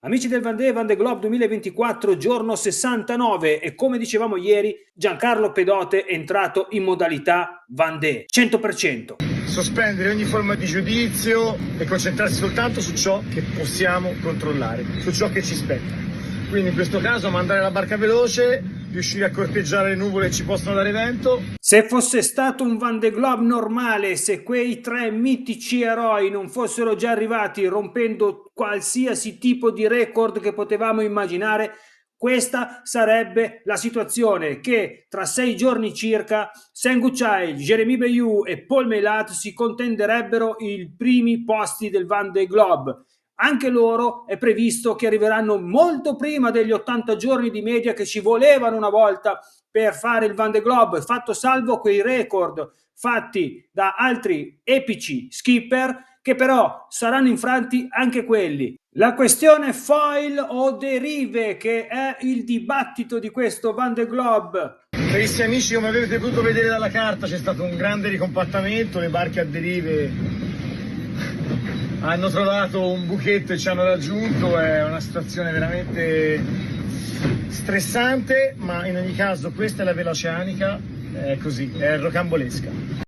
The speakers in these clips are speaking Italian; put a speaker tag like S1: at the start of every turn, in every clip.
S1: Amici del Vendée Globe 2024, giorno 69 e come dicevamo ieri, Giancarlo Pedote è entrato in modalità Vendée, 100%.
S2: Sospendere ogni forma di giudizio e concentrarsi soltanto su ciò che possiamo controllare, su ciò che ci spetta. Quindi in questo caso mandare la barca veloce, riuscire a corteggiare le nuvole che ci possono dare vento.
S1: Se fosse stato un Vendée Globe normale, se quei tre mitici eroi non fossero già arrivati rompendo qualsiasi tipo di record che potevamo immaginare, questa sarebbe la situazione che tra 6 giorni circa Sengu Chai, Jeremy Bayou e Paul Melat si contenderebbero i primi posti del Vendée Globe. Anche loro è previsto che arriveranno molto prima degli 80 giorni di media che ci volevano una volta per fare il Vendée Globe, fatto salvo quei record fatti da altri epici skipper che però saranno infranti anche quelli. La questione foil o derive, che è il dibattito di questo Vendée Globe.
S2: Carissimi amici, come avete potuto vedere dalla carta c'è stato un grande ricompattamento, le barche a derive hanno trovato un buchetto e ci hanno raggiunto, è una situazione veramente stressante, ma in ogni caso questa è la vela oceanica, è così, è rocambolesca.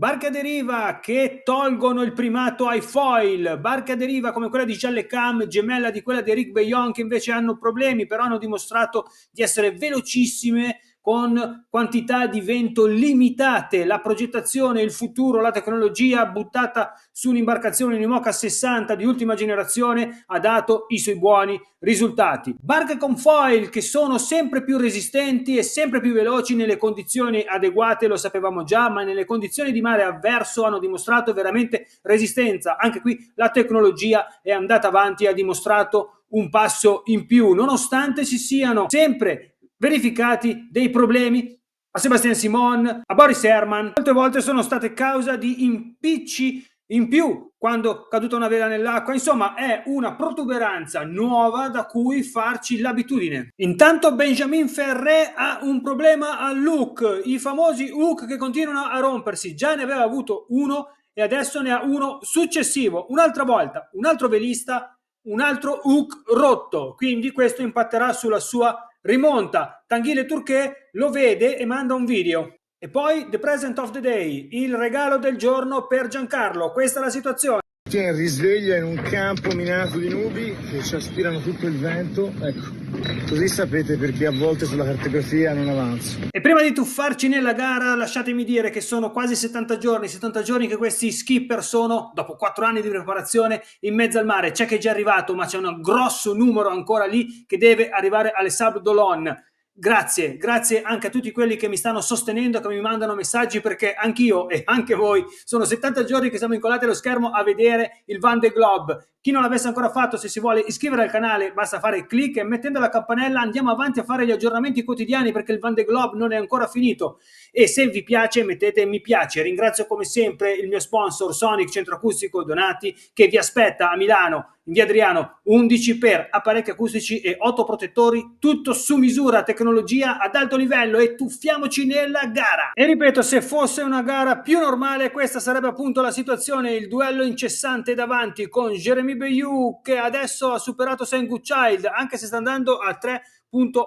S1: Barche a deriva che tolgono il primato ai foil, barche a deriva come quella di Challe Cam, gemella di quella di Eric Bayon, che invece hanno problemi, però hanno dimostrato di essere velocissime con quantità di vento limitate. La progettazione, il futuro, la tecnologia buttata su un'imbarcazione Unimoca 60 di ultima generazione ha dato i suoi buoni risultati. Barche con foil che sono sempre più resistenti e sempre più veloci nelle condizioni adeguate, lo sapevamo già, ma nelle condizioni di mare avverso hanno dimostrato veramente resistenza. Anche qui la tecnologia è andata avanti e ha dimostrato un passo in più, nonostante si siano sempre verificati dei problemi a Sébastien Simon, a Boris Herman. Molte volte sono state causa di impicci in più quando caduta una vela nell'acqua. Insomma, è una protuberanza nuova da cui farci l'abitudine. Intanto Benjamin Ferré ha un problema all'hook, i famosi hook che continuano a rompersi. Già ne aveva avuto uno e adesso ne ha uno successivo. Un'altra volta, un altro velista, un altro hook rotto, quindi questo impatterà sulla sua rimonta. Tanguy Turquet lo vede e manda un video. E poi the present of the day, il regalo del giorno per Giancarlo. Questa è la situazione.
S2: Tiene risveglia in un campo minato di nubi che ci aspirano tutto il vento, ecco, così sapete perché a volte sulla cartografia non avanzo.
S1: E prima di tuffarci nella gara, lasciatemi dire che sono quasi 70 giorni che questi skipper sono, dopo 4 anni di preparazione, in mezzo al mare. C'è chi è già arrivato, ma c'è un grosso numero ancora lì che deve arrivare alle Sables d'Olonne. Grazie anche a tutti quelli che mi stanno sostenendo, che mi mandano messaggi, perché anch'io e anche voi sono 70 giorni che siamo incollati allo schermo a vedere il Vendée Globe. Chi non l'avesse ancora fatto, se si vuole iscrivere al canale, basta fare clic e mettendo la campanella andiamo avanti a fare gli aggiornamenti quotidiani, perché il Vendée Globe non è ancora finito. E se vi piace mettete mi piace. Ringrazio come sempre il mio sponsor Sonic Centro Acustico Donati, che vi aspetta a Milano in via Adriano 11 per apparecchi acustici e autoprotettori, tutto su misura, tecnologia ad alto livello. E tuffiamoci nella gara. E ripeto, se fosse una gara più normale, questa sarebbe appunto la situazione, il duello incessante davanti con Jeremy Bayou, che adesso ha superato Sengu Child, anche se sta andando a 3,8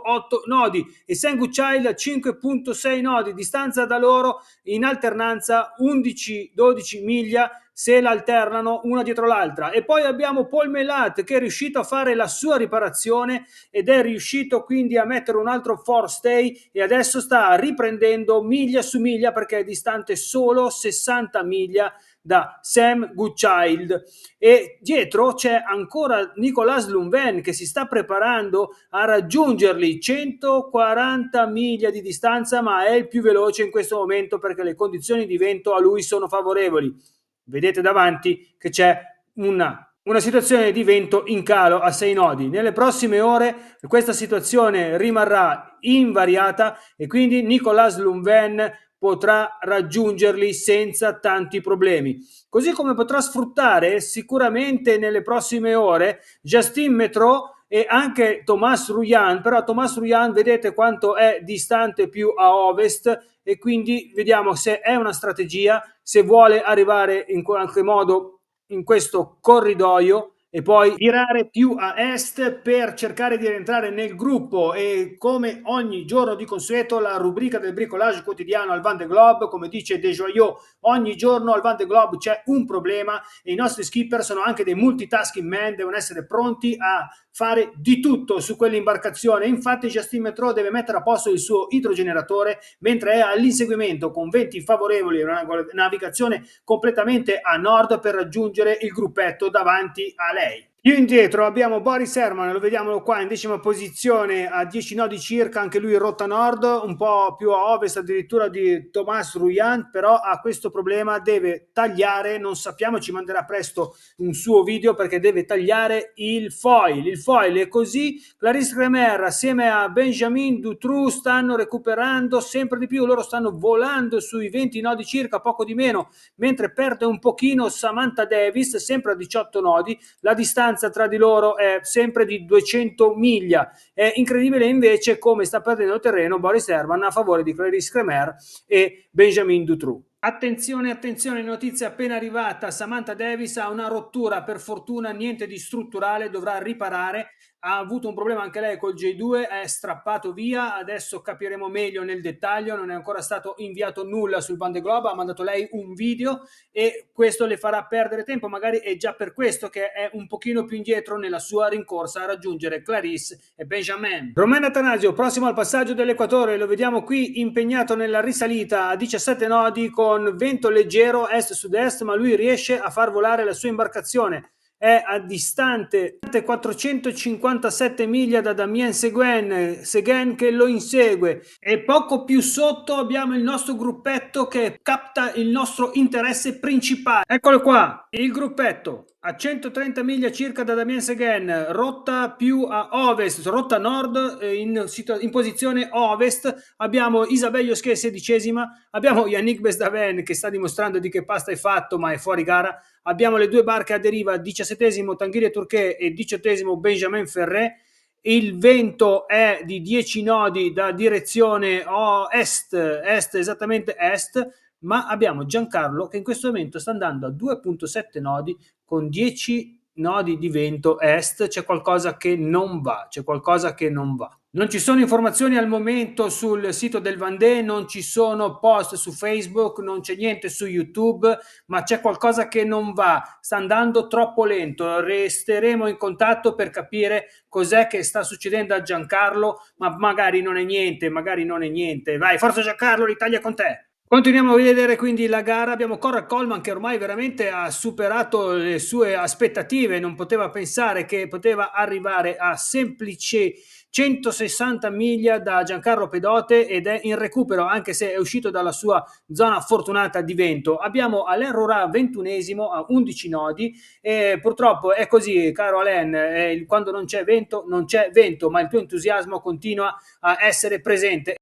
S1: nodi, e Sengu Child a 5,6 nodi, distanza da loro in alternanza 11-12 miglia se l'alternano una dietro l'altra. E poi abbiamo Paul Melat che è riuscito a fare la sua riparazione ed è riuscito quindi a mettere un altro forestay e adesso sta riprendendo miglia su miglia, perché è distante solo 60 miglia da Sam Goodchild. E dietro c'è ancora Nicolas Lumven che si sta preparando a raggiungerli, 140 miglia di distanza, ma è il più veloce in questo momento perché le condizioni di vento a lui sono favorevoli. Vedete davanti che c'è una situazione di vento in calo a 6 nodi. Nelle prossime ore questa situazione rimarrà invariata e quindi Nicolas Lumven potrà raggiungerli senza tanti problemi. Così come potrà sfruttare sicuramente nelle prossime ore Justin Metro e anche Thomas Ruyan, però Thomas Ruyan vedete quanto è distante più a ovest, e quindi vediamo se è una strategia, se vuole arrivare in qualche modo in questo corridoio e poi virare più a est per cercare di rientrare nel gruppo. E come ogni giorno di consueto la rubrica del bricolage quotidiano al Van de Globe, come dice Desjoyaux, ogni giorno al Van de Globe c'è un problema e i nostri skipper sono anche dei multitasking man, devono essere pronti a fare di tutto su quell'imbarcazione. Infatti Justin Metro deve mettere a posto il suo idrogeneratore mentre è all'inseguimento con venti favorevoli e una navigazione completamente a nord per raggiungere il gruppetto davanti a lei. Più indietro abbiamo Boris Herman, lo vediamo qua in 10ª posizione a 10 nodi circa, anche lui in rotta nord, un po' più a ovest addirittura di Thomas Ruyan, però ha questo problema, deve tagliare, non sappiamo, ci manderà presto un suo video perché deve tagliare il foil. Il foil è così. Clarisse Cremer assieme a Benjamin Dutroux stanno recuperando sempre di più, loro stanno volando sui 20 nodi circa, poco di meno, mentre perde un pochino Samantha Davis, sempre a 18 nodi, la distanza tra di loro è sempre di 200 miglia. È incredibile invece come sta perdendo terreno Boris Herman a favore di Clarisse Cremer e Benjamin Dutroux. Attenzione, attenzione, notizia appena arrivata, Samantha Davis ha una rottura, per fortuna niente di strutturale, dovrà riparare, ha avuto un problema anche lei col J2, è strappato via, adesso capiremo meglio nel dettaglio, non è ancora stato inviato nulla sul Van de Globe, ha mandato lei un video e questo le farà perdere tempo, magari è già per questo che è un pochino più indietro nella sua rincorsa a raggiungere Clarisse e Benjamin. Romain Attanasio, prossimo al passaggio dell'equatore, lo vediamo qui impegnato nella risalita a 17 nodi con vento leggero est-sud-est, ma lui riesce a far volare la sua imbarcazione. È a distante 457 miglia da Damien Seguin che lo insegue, e poco più sotto abbiamo il nostro gruppetto che capta il nostro interesse principale. Eccolo qua, il gruppetto a 130 miglia circa da Damien Seguin, rotta più a ovest, rotta nord, in posizione ovest abbiamo Isabelle Josquet 16ª, abbiamo Yannick Bestaven che sta dimostrando di che pasta è fatto ma è fuori gara, abbiamo le due barche a deriva, 17esimo Tanguy Turquet e 18esimo Benjamin Ferré. Il vento è di 10 nodi da direzione est, esattamente est, ma abbiamo Giancarlo che in questo momento sta andando a 2,7 nodi con 10 nodi di vento est. C'è qualcosa che non va, c'è qualcosa che non va. Non ci sono informazioni al momento sul sito del Vendée, non ci sono post su Facebook, non c'è niente su YouTube, ma c'è qualcosa che non va, sta andando troppo lento. Resteremo in contatto per capire cos'è che sta succedendo a Giancarlo, ma magari non è niente, magari non è niente. Vai, forza Giancarlo, l'Italia con te! Continuiamo a vedere quindi la gara, abbiamo Cora Coleman che ormai veramente ha superato le sue aspettative, non poteva pensare che poteva arrivare a semplici 160 miglia da Giancarlo Pedote ed è in recupero anche se è uscito dalla sua zona fortunata di vento. Abbiamo Alain Rora 21esimo a 11 nodi e purtroppo è così, caro Alain, quando non c'è vento non c'è vento, ma il tuo entusiasmo continua a essere presente.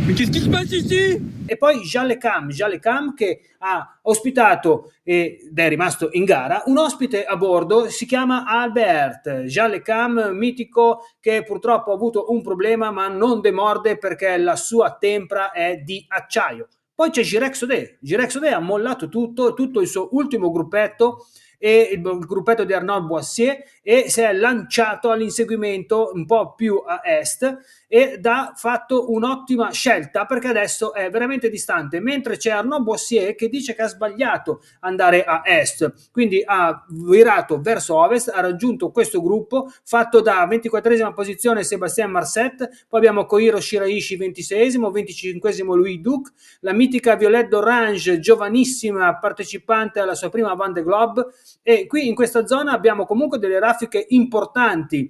S3: Mais qu'est-ce qui se passe ici?
S1: E poi Jalekam che ha ospitato ed è rimasto in gara un ospite a bordo, si chiama Albert Jalekam, mitico, che purtroppo ha avuto un problema ma non demorde perché la sua tempra è di acciaio. Poi c'è Girek Sodé ha mollato tutto il suo ultimo gruppetto e il gruppetto di Arnaud Boissier e si è lanciato all'inseguimento un po' più a est ed ha fatto un'ottima scelta perché adesso è veramente distante, mentre c'è Arnaud Boissier che dice che ha sbagliato andare a est, quindi ha virato verso ovest, ha raggiunto questo gruppo fatto da 24esima posizione Sébastien Marcet, poi abbiamo Koiro Shiraishi 26esimo, 25esimo Louis Duc, la mitica Violette d'Orange, giovanissima partecipante alla sua prima Van de Globe, e qui in questa zona abbiamo comunque delle raffiche importanti.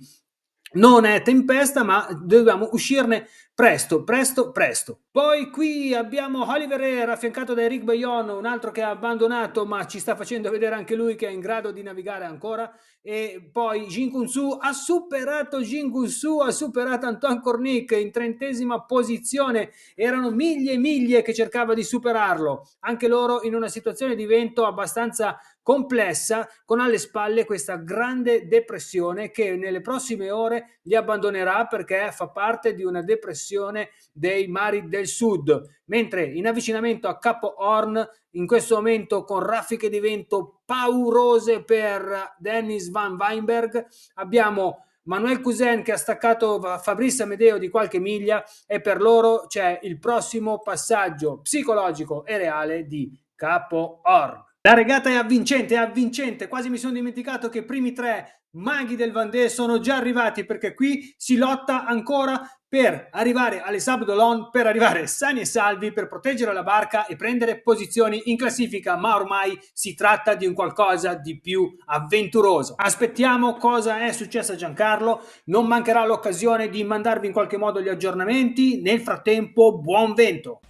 S1: Non è tempesta, ma dobbiamo uscirne Presto, presto, presto. Poi qui abbiamo Oliver Air affiancato da Eric Bayon, un altro che ha abbandonato ma ci sta facendo vedere anche lui che è in grado di navigare ancora. E poi Jin Kun Su ha superato ha superato Antoine Cornic in 30ª posizione. Erano miglia e miglia che cercava di superarlo. Anche loro in una situazione di vento abbastanza complessa, con alle spalle questa grande depressione che nelle prossime ore li abbandonerà perché fa parte di una depressione dei mari del sud, mentre in avvicinamento a Capo Horn in questo momento con raffiche di vento paurose per Dennis Van Weinberg abbiamo Manuel Cousin che ha staccato Fabrice Amedeo di qualche miglia e per loro c'è il prossimo passaggio psicologico e reale di Capo Horn. La regata è avvincente, quasi mi sono dimenticato che i primi 3 maghi del Vendée sono già arrivati perché qui si lotta ancora per arrivare alle Sables d'Olonne, per arrivare sani e salvi, per proteggere la barca e prendere posizioni in classifica, ma ormai si tratta di un qualcosa di più avventuroso. Aspettiamo cosa è successo a Giancarlo, non mancherà l'occasione di mandarvi in qualche modo gli aggiornamenti, nel frattempo buon vento!